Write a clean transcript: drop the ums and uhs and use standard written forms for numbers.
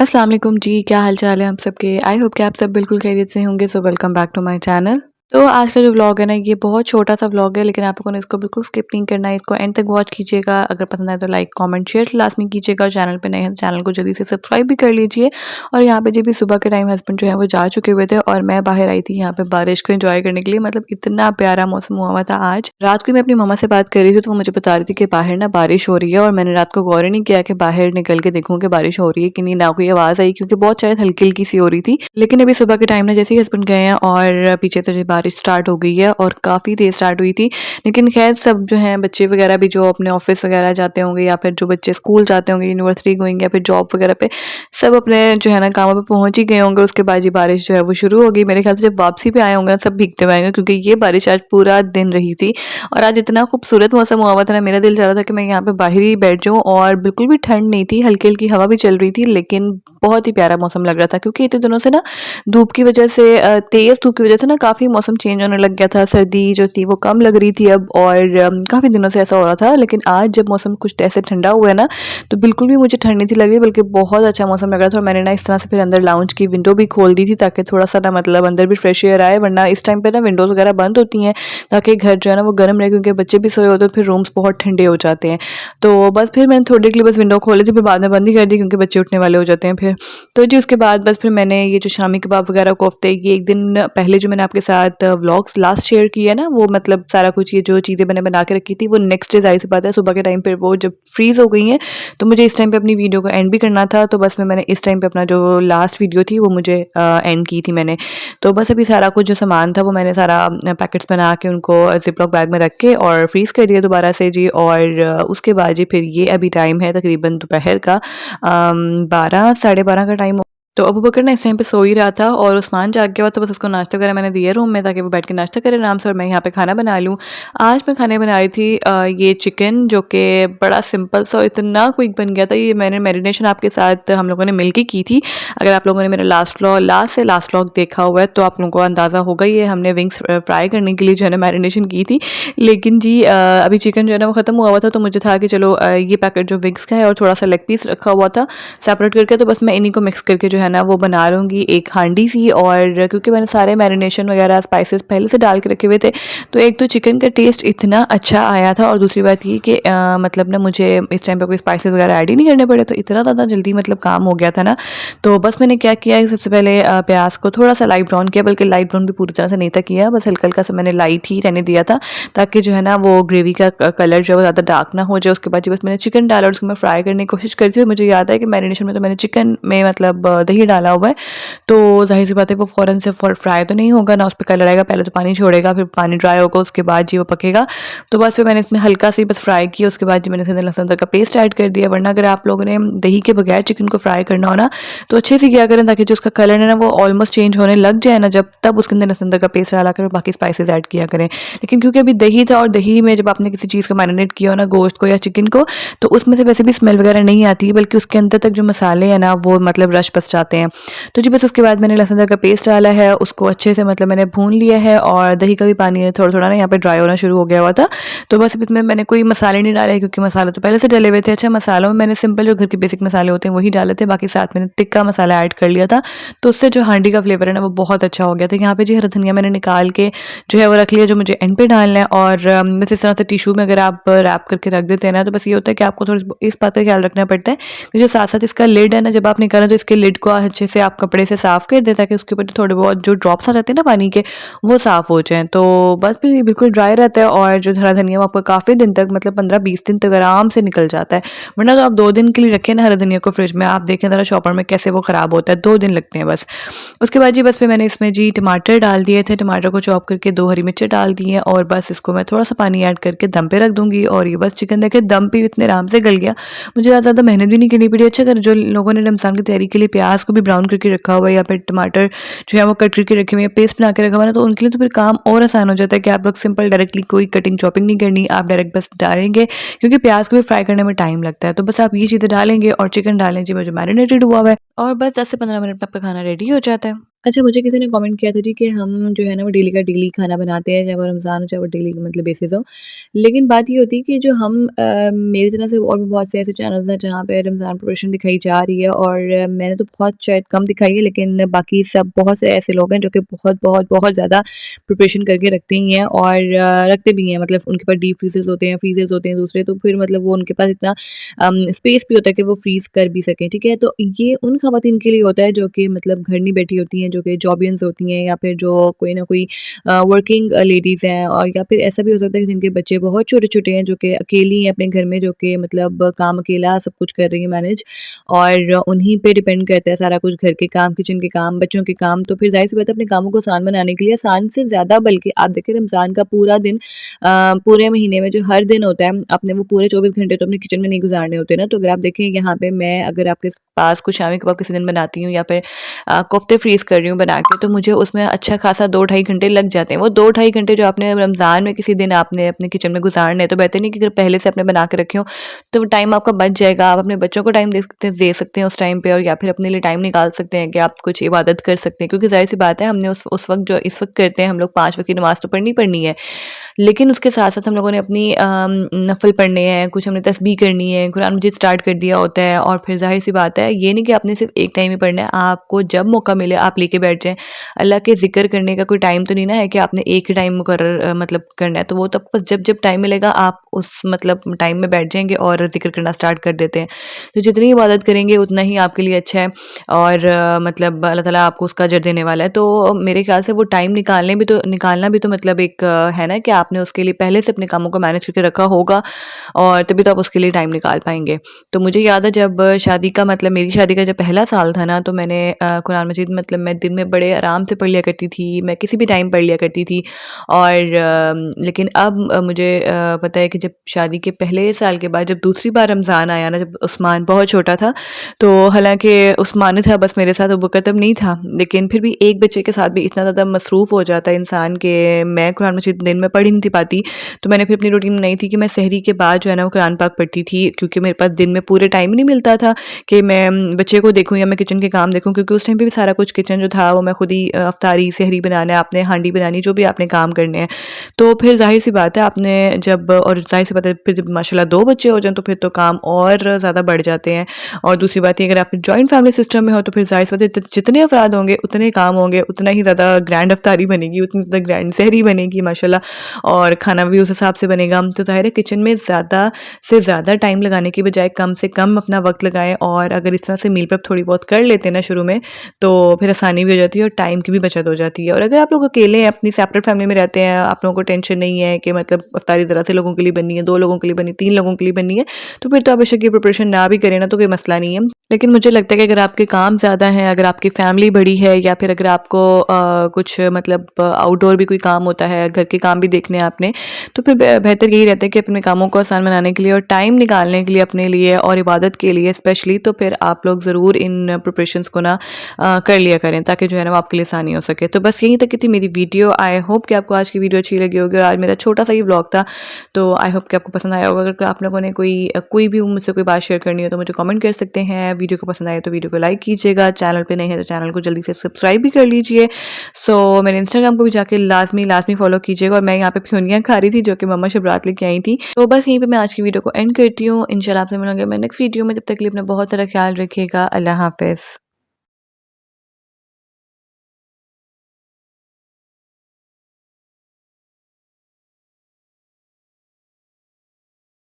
अस्सलाम वालेकुम जी, क्या हाल चाल है आप सबके। आई होप कि आप सब बिल्कुल खैरियत से होंगे। So welcome back to my channel. तो आज का जो व्लॉग है ना, ये बहुत छोटा सा व्लॉग है, लेकिन आप लोगों ने इसको बिल्कुल स्किप नहीं करना है। इसको एंड तक वॉच कीजिएगा। अगर पसंद आए तो लाइक कमेंट शेयर लाजमी कीजिएगा। और चैनल पे नए हैं तो चैनल को जल्दी से सब्सक्राइब भी कर लीजिए। और यहाँ पे जब भी सुबह के टाइम हस्बैंड जो है वो जा चुके हुए थे और मैं बाहर आई थी यहाँ पे बारिश को एंजॉय करने के लिए। मतलब इतना प्यारा मौसम हुआ हुआ था आज। रात को मैं अपनी मम्मा से बात कर रही थी तो वो मुझे बता रही थी कि बाहर ना बारिश हो रही है, और मैंने रात को गौर ही नहीं किया कि बाहर निकल के देखूं कि बारिश हो रही है कि नहीं। ना कोई आवाज आई, क्योंकि बहुत शायद हल्की हल्की सी हो रही थी। लेकिन अभी सुबह के टाइम ना जैसे ही हस्बैंड गए हैं और पीछे से जो बारिश स्टार्ट हो गई है और काफ़ी तेज़ स्टार्ट हुई थी। लेकिन खैर सब जो हैं बच्चे वगैरह भी जो अपने ऑफिस वगैरह जाते होंगे, या फिर जो बच्चे स्कूल जाते होंगे, यूनिवर्सिटी गोइंग या फिर जॉब वगैरह पे, सब अपने जो है ना कामों पे पहुंच ही गए होंगे। उसके बाद ये बारिश जो है वो शुरू हो गई। मेरे ख्याल से जब वापसी पे आए होंगे ना, सब भीगते हुए आएंगे, क्योंकि ये बारिश आज पूरा दिन रही थी। और आज इतना खूबसूरत मौसम हुआ हुआ था ना, मेरा दिल चाह रहा था कि मैं यहाँ पे बाहर ही बैठ जाऊँ। और बिल्कुल भी ठंड नहीं थी, हल्की हल्की हवा भी चल रही थी, लेकिन बहुत ही प्यारा मौसम लग रहा था। क्योंकि इतने दिनों से ना धूप की वजह से, तेज़ धूप की वजह से ना काफ़ी मौसम चेंज होने लग गया था। सर्दी जो थी वो कम लग रही थी अब, और काफ़ी दिनों से ऐसा हो रहा था। लेकिन आज जब मौसम कुछ ऐसे ठंडा हुआ है ना, तो बिल्कुल भी मुझे ठंड नहीं थी लग रही, बल्कि बहुत अच्छा मौसम लग रहा था। और मैंने ना इस तरह से फिर अंदर लाउंज की विंडो भी खोल दी थी, ताकि थोड़ा सा ना मतलब अंदर भी फ्रेश एयर आए। वरना इस टाइम पे ना विंडोज़ वगैरह बंद होती हैं, ताकि घर जो है ना वो गर्म रहे, क्योंकि बच्चे भी सोए होते हैं, फिर रूम्स बहुत ठंडे हो जाते हैं। तो बस फिर मैंने थोड़ी देर के लिए बस विंडो खोली थी, फिर बाद में बंद ही कर दी, क्योंकि बच्चे उठने वाले हो जाते हैं फिर। तो जी उसके बाद बस फिर मैंने ये जो शामी कबाब वगैरह कोफ्ते, ये एक दिन पहले जो मैंने आपके साथ व्लॉग लास्ट शेयर किया ना, वो मतलब सारा कुछ ये जो चीज़ें मैंने बना के रखी थी, वो नेक्स्ट डे ज़ाहिर सी बात है सुबह के टाइम पे वो जब फ्रीज़ हो गई हैं, तो मुझे इस टाइम पे अपनी वीडियो को एंड भी करना था। तो बस मैंने इस टाइम पे अपना जो लास्ट वीडियो थी वो मुझे एंड की थी मैंने। तो बस अभी सारा कुछ जो सामान था वो मैंने सारा पैकेट्स बना के उनको ज़िप-लॉक बैग में रख के और फ्रीज़ कर दिया दोबारा से जी। और उसके बाद जी फिर ये अभी टाइम है तकरीबन दोपहर का 12 साढ़े 12 का टाइम। तो अबू बकर ना इस टाइम पे सो ही रहा था, और उस्मान जाग गया हुआ, तो बस उसको नाश्ता वगैरह मैंने दिया रूम में, ताकि वो बैठ के नाश्ता करे आराम से, और मैं यहाँ पे खाना बना लूँ। आज मैं खाने बना रही थी ये चिकन, जो कि बड़ा सिंपल सा और इतना क्विक बन गया था। ये मैंने मैरिनेशन आपके साथ हम लोगों ने मिलके की थी। अगर आप लोगों ने मेरा लास्ट व्लॉग देखा हुआ है तो आप लोगों को अंदाज़ा होगा। ये हमने विंग्स फ्राई करने के लिए जो है ना मैरिनेशन की थी। लेकिन जी अभी चिकन जो है ना वो ख़त्म हुआ हुआ था, तो मुझे था कि चलो ये पैकेट जो विंग्स का है और थोड़ा सा लेग पीस रखा हुआ था सेपरेट करके, तो बस मैं इन्हीं को मिक्स करके जो है ना वो बना लूँगी एक हांडी सी। और क्योंकि मैंने सारे मैरिनेशन वगैरह स्पाइसेस पहले से डाल के रखे हुए थे, तो एक तो चिकन का टेस्ट इतना अच्छा आया था, और दूसरी बात ये कि मतलब ना मुझे इस टाइम पे कोई स्पाइसेस वगैरह ऐड ही नहीं करने पड़े, तो इतना ज़्यादा जल्दी मतलब काम हो गया था ना। तो बस मैंने क्या किया है, सबसे पहले प्याज को थोड़ा सा लाइट ब्राउन किया, बल्कि लाइट ब्राउन भी पूरी तरह से नहीं था किया, बस हल्का हल्का सा मैंने लाइट ही रहने दिया था, ताकि जो है ना वो ग्रेवी का कलर जो है वो ज़्यादा डार्क ना हो जाए। उसके बाद जी बस मैंने चिकन डाला और उसको मैं फ्राई करने की कोशिश करती हुई, मुझे याद है कि मैरिनेशन में तो मैंने चिकन में मतलब दही डाला हुआ है, तो ज़ाहिर सी बात है वो फ़ौरन से फ्राई तो नहीं होगा ना, उस पे कलर आएगा, पहले तो पानी छोड़ेगा, फिर पानी ड्राई होगा, उसके बाद जी वो पकेगा। तो बस फिर मैंने इसमें हल्का सी बस फ्राई किया, उसके बाद जी मैंने इसके अंदर लहसुन अदरक का पेस्ट ऐड कर दिया। वरना अगर आप लोगों ने दही के बगैर चिकन को फ्राई करना हो ना, तो अच्छे से किया करें, ताकि जो उसका कलर है ना वो ऑलमोस्ट चेंज होने लग जाए ना, जब तब उसके अंदर लहसुन अदरक का पेस्ट डाला कर बाकी स्पाइसेस ऐड किया करें। लेकिन क्योंकि अभी दही था, और दही में जब आपने किसी चीज़ को मैरिनेट किया हो ना, गोश्त को या चिकन को, तो उसमें से वैसे भी स्मेल वगैरह नहीं आती है, बल्कि उसके अंदर तक जो मसाले हैं ना वो मतलब रश बस जाते हैं। तो जी बस उसके बाद मैंने लहसुन अदरक का पेस्ट डाला है, उसको अच्छे से मतलब मैंने भून लिया है, और दही का भी पानी थोड़ा थोड़ा ना यहाँ पे ड्राई होना शुरू हो गया हुआ था। तो बस इसमें मैंने कोई मसाले नहीं डाले, क्योंकि मसाले तो पहले से डले हुए थे। अच्छा, मसालों में मैंने सिंपल जो घर के बेसिक मसाले होते हैं वही डाले थे, बाकी साथ मैंने तिक्का मसाला ऐड कर लिया था, तो उससे जो हांडी का फ्लेवर है ना वो बहुत अच्छा हो गया था। यहाँ पे जी हरा धनिया मैंने निकाल के जो है वो रख लिया, जो मुझे एंड पे डालना है। और बस इस तरह से टिशू में अगर आप रैप करके रख देते हैं ना, तो बस ये होता है कि आपको थोड़ा इस बात का ख्याल रखना पड़ता है कि जो साथ साथ इसका लिड है ना, जब आप निकालें तो इसके लिड को अच्छे से आप कपड़े से साफ कर दें, ताकि उसके ऊपर थोड़े बहुत जो ड्रॉप्स आ जाते हैं ना पानी के, वो साफ हो जाएं। तो बस फिर ये बिल्कुल ड्राई रहता है, और जो हरा धनिया वो आपको काफ़ी दिन तक मतलब 15-20 दिन तक आराम से निकल जाता है। वरना तो आप 2 दिन के लिए रखें ना हरा धनिया को फ्रिज में, आप देखें ज़रा शॉपर में कैसे वो ख़राब होता है, 2 दिन लगते हैं बस। उसके बाद जी बस फिर मैंने इसमें जी टमाटर डाल दिए थे, टमाटर को चॉप करके 2 हरी मिर्चें डाल दी हैं, और बस इसको मैं थोड़ा सा पानी ऐड करके दम पे रख दूँगी। और ये बस चिकन देखे दम पे इतने आराम से गल गया, मुझे ज़्यादा मेहनत भी नहीं करनी पड़ी। अच्छा, अगर जो लोगों ने रमज़ान की तैयारी के लिए प्याज को भी ब्राउन करके रखा हुआ है, या फिर टमाटर जो है वो कट करके रखे हुए हैं, पेस्ट बना के रखा हुआ है ना, तो उनके लिए तो फिर काम और आसान हो जाता है कि आप लोग सिंपल डायरेक्टली कोई कटिंग चॉपिंग नहीं करनी, आप डायरेक्ट बस डालेंगे, क्योंकि प्याज को भी फ्राई करने में टाइम लगता है। तो बस आप ये चीज़ें डालेंगे और चिकन डालें जी, जो मैरिनेटेड हुआ है, और बस 10 से 15 मिनट में आपका खाना रेडी हो जाता है। अच्छा, मुझे किसी ने कमेंट किया था जी कि हम जो है ना वो डेली का डेली खाना बनाते हैं, चाहे वो रमज़ान हो चाहे वो डेली मतलब बेसिस हो। लेकिन बात ये होती है कि जो हम मेरी तरह से और भी बहुत से ऐसे चैनल्स हैं जहाँ पे रमज़ान प्रिपरेशन दिखाई जा रही है, और मैंने तो बहुत शायद कम दिखाई है, लेकिन बाकी सब बहुत से ऐसे लोग हैं जो कि बहुत बहुत बहुत ज़्यादा प्रिपरेशन करके रखते ही हैं, और रखते भी हैं। मतलब उनके पास डीप फ्रीज़र्स होते हैं, फ्रीज़र्स होते हैं दूसरे, तो फिर मतलब वो उनके पास इतना स्पेस भी होता है कि वो फ्रीज़ कर भी सकें, ठीक है? तो ये उन ख़वातीन के लिए होता है जो कि मतलब घर नहीं बैठी होती हैं, जो कि जॉबियंस होती हैं, या फिर जो कोई ना कोई वर्किंग लेडीज़ हैं, और या फिर ऐसा भी हो सकता है कि जिनके बच्चे बहुत छोटे-छोटे हैं, जो कि अकेली हैं अपने घर में, जो कि मतलब काम अकेला सब कुछ कर रही हैं मैनेज, और उन्हीं पे डिपेंड करता है सारा कुछ, घर के काम, किचन के काम, बच्चों के काम। तो फिर ज़ाहिर-सी बात है अपने कामों को आसान बनाने के लिए, आसान से ज़्यादा बल्कि आप देखिए रमज़ान का पूरा दिन पूरे महीने में जो हर दिन होता है, आपने वो पूरे 24 घंटे तो अपने किचन में नहीं गुज़ारने होते ना। तो अगर आप देखें यहाँ पे, मैं अगर आपके पास कुछ शामी कबाब किसी दिन बनाती हूँ, या फिर कोफ्ते फ्रीज़ कर रही हूँ बना के, तो मुझे उसमें अच्छा खासा 2 ढाई घंटे लग जाते हैं। वो 2 ढाई घंटे जो आपने रमज़ान में किसी दिन आपने अपने किचन में गुज़ारने हैं, तो बेहतर नहीं कि अगर पहले से आपने बना के रखे हो, तो वो टाइम आपका बच जाएगा। आप अपने बच्चों को टाइम दे सकते हैं उस टाइम पे, और या फिर अपने लिए टाइम निकाल सकते हैं कि आप कुछ इबादत कर सकते हैं। क्योंकि ज़ाहिर-सी बात है, हमने उस वक़्त जो इस वक़्त करते हैं, हम लोग 5 वक़्त की नमाज़ तो पढ़नी है। लेकिन उसके साथ-साथ हम लोगों ने अपनी नफ़ल पढ़ने हैं, कुछ हमने तस्बीह करनी है, कुरान मजीद स्टार्ट कर दिया होता है, और फिर ज़ाहिर-सी बात है, ये नहीं कि आपने सिर्फ़ एक टाइम ही पढ़ना है, आपको जब मौका मिले आप लेके बैठ जाएँ। अल्लाह के ज़िक्र करने का कोई टाइम तो नहीं ना है कि आपने एक ही टाइम मुकर्रर मतलब करना है, तो वो तो आपको जब-जब टाइम मिलेगा आप उस मतलब टाइम में बैठ जाएँगे और ज़िक्र करना स्टार्ट कर देते हैं। तो जितनी इबादत करेंगे उतना ही आपके लिए अच्छा है, और मतलब अल्लाह ताला आपको उसका अजर देने वाला है। तो मेरे ख़्याल से वो टाइम निकालना भी तो मतलब एक है ना कि आपने उसके लिए पहले से अपने कामों को मैनेज करके रखा होगा, और तभी तो आप उसके लिए टाइम निकाल पाएँगे। तो मुझे याद है जब शादी का मतलब मेरी शादी का जब पहला साल था ना, तो मैंने कुरान मजीद मतलब मैं दिन में बड़े आराम से पढ़ लिया करती थी, मैं किसी भी टाइम पढ़ लिया करती थी। और लेकिन अब मुझे पता है कि जब शादी के पहले साल के बाद जब दूसरी बार रमज़ान आया ना, जब उस्मान बहुत छोटा था, तो हालाँकि उस्मान ही था बस मेरे साथ, अबू बकर तब नहीं था। लेकिन फिर भी एक बच्चे के साथ भी इतना ज़्यादा मसरूफ़ हो जाता है इंसान कि मैं कुरान मजीद दिन में पढ़ ही नहीं थी पाती। तो मैंने फिर अपनी रूटीन बनाई थी कि मैं सहरी के बाद जो है ना वो कुरान पाक पढ़ती थी, क्योंकि मेरे पास दिन में पूरे टाइम नहीं मिलता था कि मैं बच्चे को देखूँ या मैं किचन के काम देखूँ, क्योंकि उस टाइम पे भी सारा कुछ किचन जो था वो मैं खुद ही अफ्तारी, सहरी बनाना है, आपने हांडी बनानी, जो भी आपने काम करने हैं। तो फिर ज़ाहिर-सी बात है आपने जब और ज़ाहिर-सी बात है फिर जब माशाल्लाह 2 बच्चे हो जाएँ तो फिर तो काम और ज़्यादा बढ़ जाते हैं। और दूसरी बात ये, अगर आप जॉइंट फैमिली सिस्टम में हो तो फिर ज़ाहिर-सी बात है जितने अफ़राद होंगे उतने काम होंगे, उतना ही ज़्यादा ग्रैंड अफ्तारी बनेगी, उतनी ज़्यादा ग्रैंड सहरी बनेगी माशाल्लाह, और खाना भी उस हिसाब से बनेगा। तो ज़ाहिर है किचन में ज़्यादा से ज़्यादा टाइम लगाने की बजाय कम से कम अपना वक़्त लगाएँ, और अगर इस तरह से मील प्रेप थोड़ी बहुत कर लेते हैं ना शुरू में, तो फिर आसानी भी हो जाती है और टाइम की भी बचत हो जाती है। और अगर आप लोग अकेले हैं, अपनी सेपरेट फैमिली में रहते हैं, आप लोगों को टेंशन नहीं है कि मतलब इफ्तारी ज़रा से लोगों के लिए बननी है, 2 लोगों के लिए बनी, 3 लोगों के लिए बननी है, तो फिर तो आप बेशक ये प्रिपरेशन ना भी करें ना तो कोई मसला नहीं है। लेकिन मुझे लगता है कि अगर आपके काम ज़्यादा हैं, अगर आपकी फैमिली बड़ी है, या फिर अगर आपको कुछ मतलब आउटडोर भी कोई काम होता है, घर के काम भी देखने हैं आपने, तो फिर बेहतर यही रहता है कि अपने कामों को आसान बनाने के लिए और टाइम निकालने के लिए अपने लिए और इबादत के लिए स्पेशली, तो फिर आप लोग ज़रूर इन प्रिपरेशंस को ना कर लिया करें, ताकि जो है ना वो आपके लिए आसानी हो सके। तो बस यहीं तक की थी मेरी वीडियो। आई होप कि आपको आज की वीडियो अच्छी लगी होगी, और आज मेरा छोटा सा ही व्लॉग था, तो आई होप कि आपको पसंद आया होगा। अगर आप लोगों ने कोई भी मुझसे कोई बात शेयर करनी हो तो मुझे कमेंट कर सकते हैं। वीडियो को पसंद आए तो वीडियो को लाइक कीजिएगा, चैनल पे नए हैं तो चैनल को जल्दी से सब्सक्राइब भी कर लीजिए। सो मेरे इंस्टाग्राम को भी जाके लाज़मी फ़ॉलो कीजिएगा। और मैं यहाँ पे फ्योनियाँ खा रही थी जो कि मम्मा शबरात लेके आई थी। तो बस यहीं पे मैं आज की वीडियो को एंड करती हूँ। इंशाल्लाह आपसे मिलूँगी मैं नेक्स्ट वीडियो में। तब तक के लिए अपना बहुत सारा ख्याल रखिएगा। अल्लाह हाफ़िज़।